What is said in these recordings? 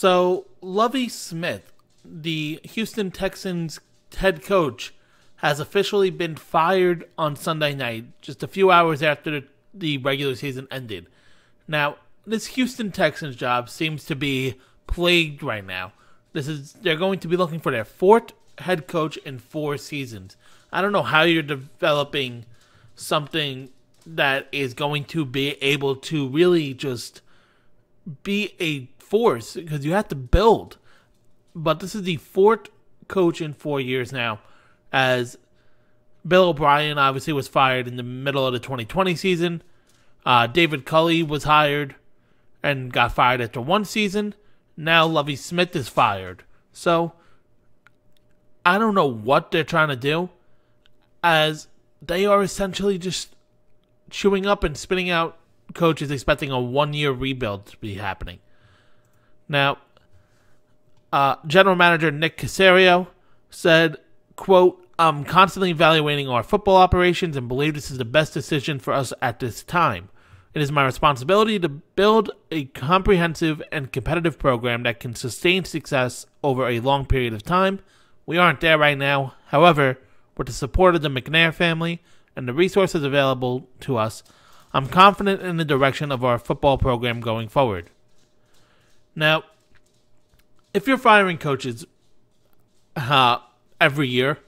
So, Lovie Smith, the Houston Texans head coach, has officially been fired on Sunday night, just a few hours after the regular season ended. Now, this Houston Texans job seems to be plagued right now. They're going to be looking for their fourth head coach in 4 seasons. I don't know how you're developing something that is going to be able to really just be a force, because you have to build. But this is the fourth coach in 4 years now, as Bill O'Brien obviously was fired in the middle of the 2020 season. David Culley was hired and got fired after 1 season. Now Lovie Smith is fired. So, I don't know what they're trying to do, as they are essentially just chewing up and spitting out coaches expecting a 1-year rebuild to be happening. Now, General Manager Nick Caserio said, quote, "I'm constantly evaluating our football operations and believe this is the best decision for us at this time. It is my responsibility to build a comprehensive and competitive program that can sustain success over a long period of time. We aren't there right now. However, with the support of the McNair family and the resources available to us, I'm confident in the direction of our football program going forward." Now, if you're firing coaches every year,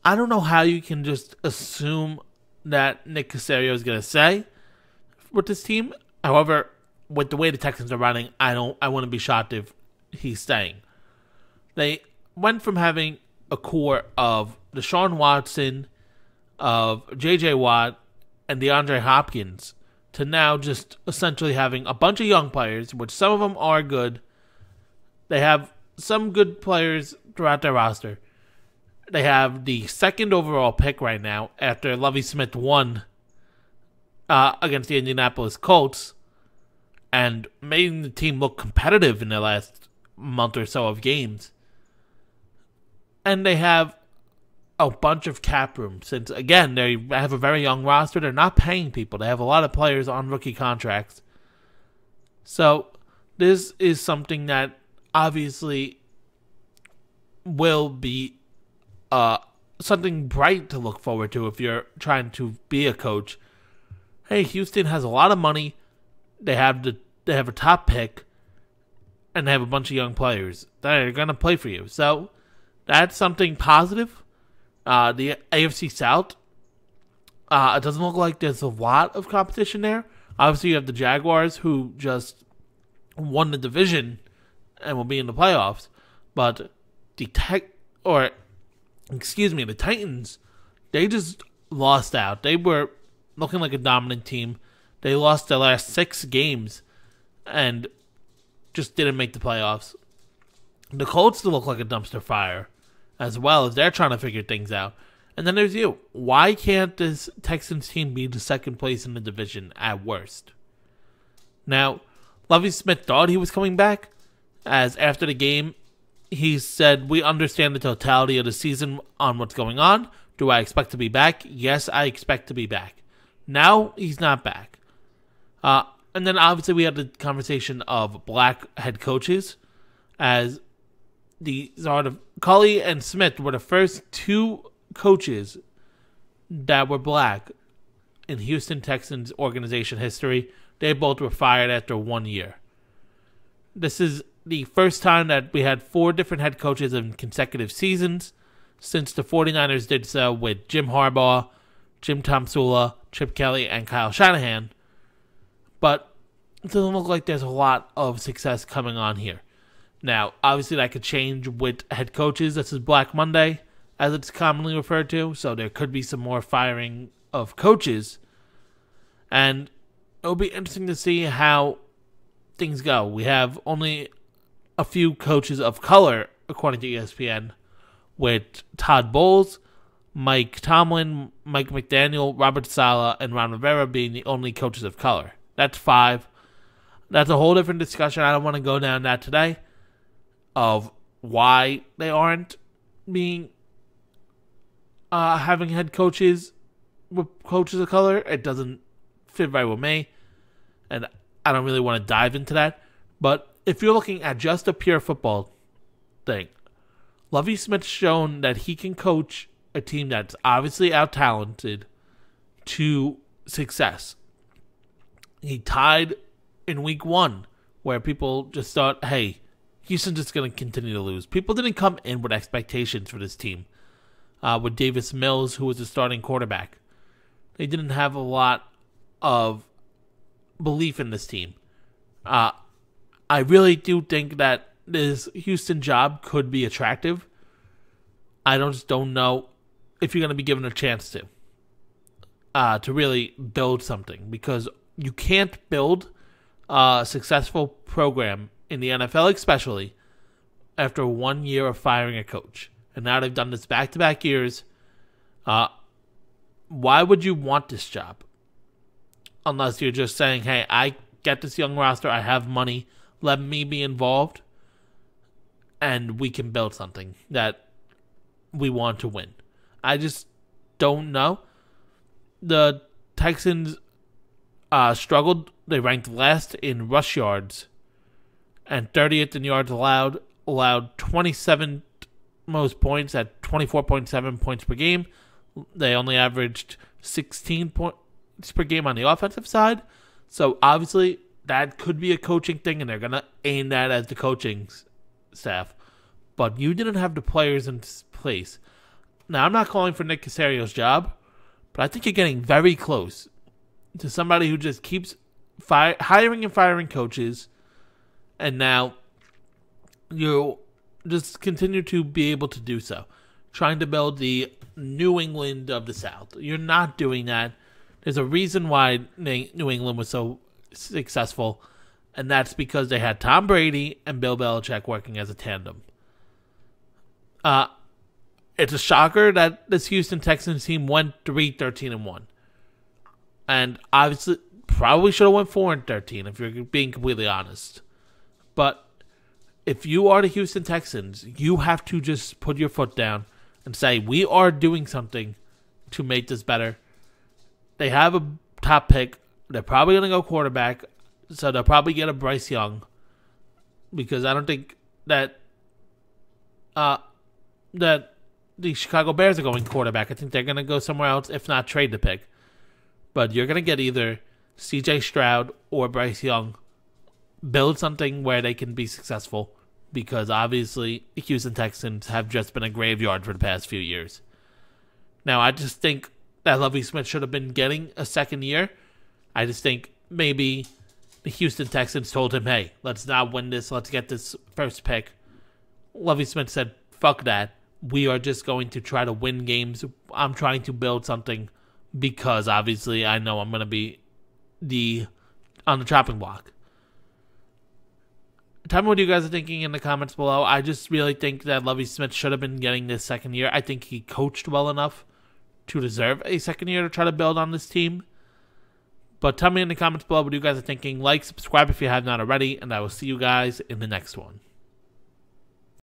I don't know how you can just assume that Nick Caserio is going to say with this team. However, with the way the Texans are running, I wouldn't be shocked if he's staying. They went from having a core of Deshaun Watson, of J.J. Watt, and DeAndre Hopkins, to now just essentially having a bunch of young players, which some of them are good. They have some good players throughout their roster. They have the 2nd overall pick right now after Lovie Smith won against the Indianapolis Colts and made the team look competitive in the last month or so of games. And they have a bunch of cap room, since, again, they have a very young roster. They're not paying people. They have a lot of players on rookie contracts. So this is something that obviously will be something bright to look forward to if you're trying to be a coach. Hey, Houston has a lot of money. They have a top pick, and they have a bunch of young players that are going to play for you. So that's something positive. The AFC South, it doesn't look like there's a lot of competition there. Obviously, you have the Jaguars, who just won the division and will be in the playoffs. But the Titans, they just lost out. They were looking like a dominant team. They lost their last 6 games and just didn't make the playoffs. The Colts look like a dumpster fire, as well, as they're trying to figure things out. And then there's you. Why can't this Texans team be the 2nd place in the division at worst? Now, Lovie Smith thought he was coming back, as after the game, he said, "We understand the totality of the season on what's going on. Do I expect to be back? Yes, I expect to be back." Now, he's not back. And then obviously we had the conversation of black head coaches, as the sort of Culley and Smith were the first 2 coaches that were black in Houston Texans organization history. They both were fired after 1 year. This is the first time that we had 4 different head coaches in consecutive seasons, since the 49ers did so with Jim Harbaugh, Jim Tomsula, Chip Kelly, and Kyle Shanahan. But it doesn't look like there's a lot of success coming on here. Now, obviously that could change with head coaches. This is Black Monday, as it's commonly referred to, so there could be some more firing of coaches. And it'll be interesting to see how things go. We have only a few coaches of color, according to ESPN, with Todd Bowles, Mike Tomlin, Mike McDaniel, Robert Saleh, and Ron Rivera being the only coaches of color. That's 5. That's a whole different discussion. I don't want to go down that today, of why they aren't being having head coaches with coaches of color. It doesn't fit right with me, and I don't really want to dive into that. But if you're looking at just a pure football thing, Lovie Smith's shown that he can coach a team that's obviously out-talented to success. He tied in week 1 where people just thought, hey, Houston's just going to continue to lose. People didn't come in with expectations for this team. With Davis Mills, who was the starting quarterback, they didn't have a lot of belief in this team. I really do think that this Houston job could be attractive. I just don't know if you're going to be given a chance to really build something, because you can't build a successful program in the NFL, especially after 1 year of firing a coach. And now they've done this back-to-back years. Why would you want this job? Unless you're just saying, hey, I get this young roster, I have money, let me be involved, and we can build something that we want to win. I just don't know. The Texans struggled. They ranked last in rush yards and 30th in yards allowed 27th most points at 24.7 points per game. They only averaged 16 points per game on the offensive side. So obviously that could be a coaching thing, and they're going to aim that as the coaching staff. But you didn't have the players in place. Now, I'm not calling for Nick Casario's job, but I think you're getting very close to somebody who just keeps hiring and firing coaches, and now you'll just continue to be able to do so, trying to build the New England of the South. You're not doing that. There's a reason why New England was so successful, and that's because they had Tom Brady and Bill Belichick working as a tandem. It's a shocker that this Houston Texans team went 3-13-1. And obviously, probably should have went 4-13 if you're being completely honest. But if you are the Houston Texans, you have to just put your foot down and say, we are doing something to make this better. They have a top pick. They're probably going to go quarterback, so they'll probably get a Bryce Young, because I don't think that the Chicago Bears are going quarterback. I think they're going to go somewhere else, if not trade the pick. But you're going to get either C.J. Stroud or Bryce Young. Build something where they can be successful, because obviously the Houston Texans have just been a graveyard for the past few years. Now, I just think that Lovie Smith should have been getting a second year. I just think maybe the Houston Texans told him, hey, let's not win this. Let's get this first pick. Lovie Smith said, fuck that. We are just going to try to win games. I'm trying to build something because obviously I know I'm going to be on the chopping block. Tell me what you guys are thinking in the comments below. I just really think that Lovie Smith should have been getting this second year. I think he coached well enough to deserve a second year to try to build on this team. But tell me in the comments below what you guys are thinking. Like, subscribe if you have not already, and I will see you guys in the next one.